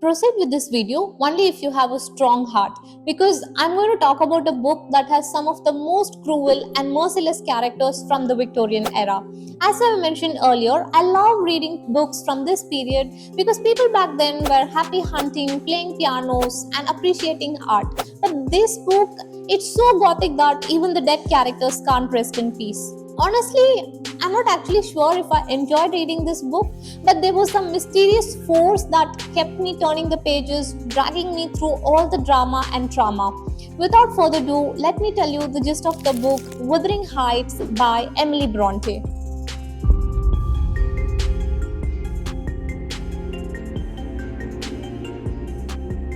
Proceed with this video only if you have a strong heart, because I'm going to talk about a book that has some of the most cruel and merciless characters from the Victorian era. As I mentioned earlier, I love reading books from this period because people back then were happy hunting, playing pianos, and appreciating art. But this book, it's so gothic that even the dead characters can't rest in peace. Honestly, I'm not actually sure if I enjoyed reading this book, but there was some mysterious force that kept me turning the pages, dragging me through all the drama and trauma. Without further ado, let me tell you the gist of the book Wuthering Heights by Emily Bronte.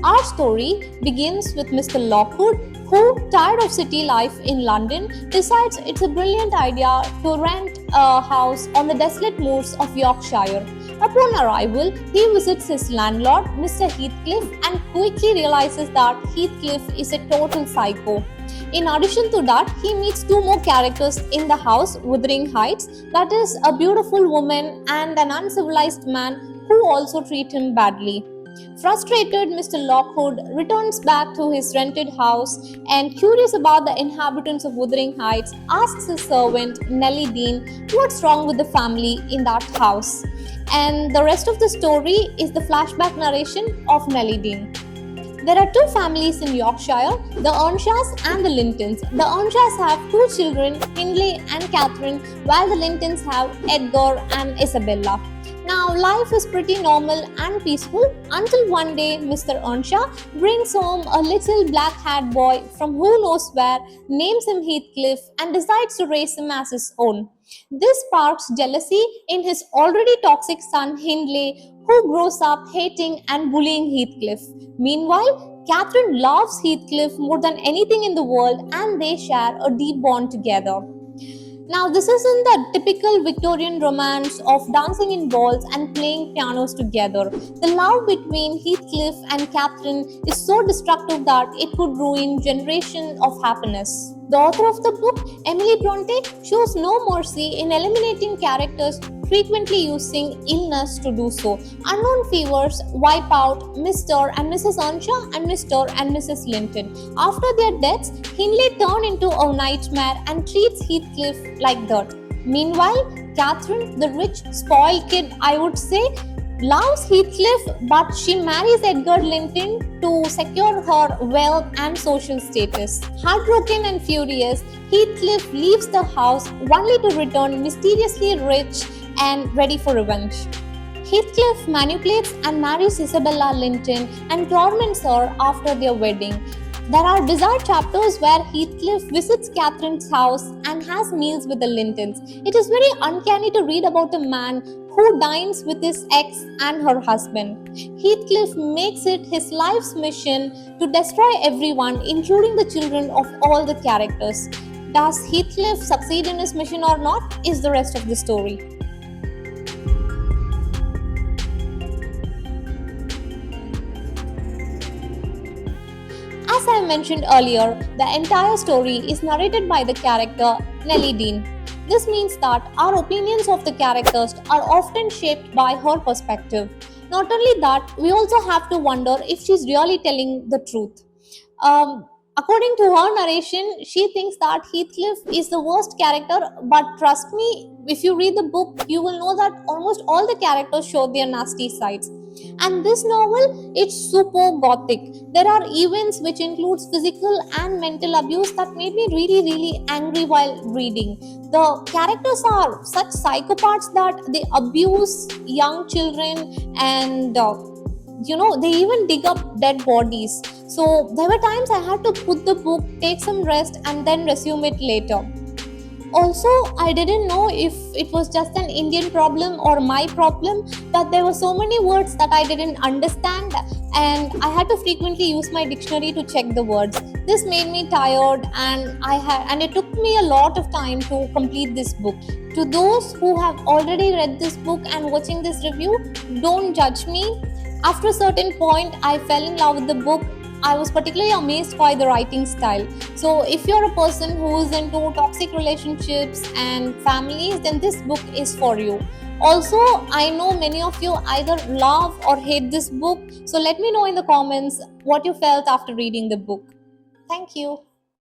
Our story begins with Mr. Lockwood, who, tired of city life in London, decides it's a brilliant idea to rent a house on the desolate moors of Yorkshire. Upon arrival, he visits his landlord, Mr. Heathcliff, and quickly realizes that Heathcliff is a total psycho. In addition to that, he meets two more characters in the house, Wuthering Heights, that is, a beautiful woman and an uncivilized man who also treat him badly. Frustrated, Mr. Lockwood returns back to his rented house and, curious about the inhabitants of Wuthering Heights, asks his servant Nellie Dean what's wrong with the family in that house. And the rest of the story is the flashback narration of Nellie Dean. There are two families in Yorkshire, the Earnshaws and the Lintons. The Earnshaws have two children, Hindley and Catherine, while the Lintons have Edgar and Isabella. Now, life is pretty normal and peaceful until one day Mr. Earnshaw brings home a little black-haired boy from who knows where, names him Heathcliff, and decides to raise him as his own. This sparks jealousy in his already toxic son Hindley, who grows up hating and bullying Heathcliff. Meanwhile, Catherine loves Heathcliff more than anything in the world, and they share a deep bond together. Now, this isn't the typical Victorian romance of dancing in balls and playing pianos together. The love between Heathcliff and Catherine is so destructive that it could ruin generations of happiness. The author of the book, Emily Bronte, shows no mercy in eliminating characters, frequently using illness to do so. Unknown fevers wipe out Mr. and Mrs. Earnshaw and Mr. and Mrs. Linton. After their deaths, Hindley turns into a nightmare and treats Heathcliff like dirt. Meanwhile, Catherine, the rich, spoiled kid, I would say, loves Heathcliff, but she marries Edgar Linton to secure her wealth and social status. Heartbroken and furious, Heathcliff leaves the house only to return mysteriously rich and ready for revenge. Heathcliff manipulates and marries Isabella Linton and torments her after their wedding. There are bizarre chapters where Heathcliff visits Catherine's house and has meals with the Lintons. It is very uncanny to read about a man who dines with his ex and her husband. Heathcliff makes it his life's mission to destroy everyone, including the children of all the characters. Does Heathcliff succeed in his mission or not is the rest of the story. As I mentioned earlier, the entire story is narrated by the character Nellie Dean. This means that our opinions of the characters are often shaped by her perspective. Not only that, we also have to wonder if she's really telling the truth. According to her narration, she thinks that Heathcliff is the worst character, but trust me, if you read the book, you will know that almost all the characters show their nasty sides. And this novel, it's super gothic. There are events which includes physical and mental abuse that made me really angry while reading. The characters are such psychopaths that they abuse young children and they even dig up dead bodies. So there were times I had to put the book, take some rest, and then resume it later. Also, I didn't know if it was just an Indian problem or my problem, that there were so many words that I didn't understand, and I had to frequently use my dictionary to check the words. This made me tired, and it took me a lot of time to complete this book. To those who have already read this book and watching this review, don't judge me. After a certain point, I fell in love with the book I was particularly amazed by the writing style. So, if you're a person who's into toxic relationships and families, then this book is for you. Also, I know many of you either love or hate this book. So, let me know in the comments what you felt after reading the book. Thank you.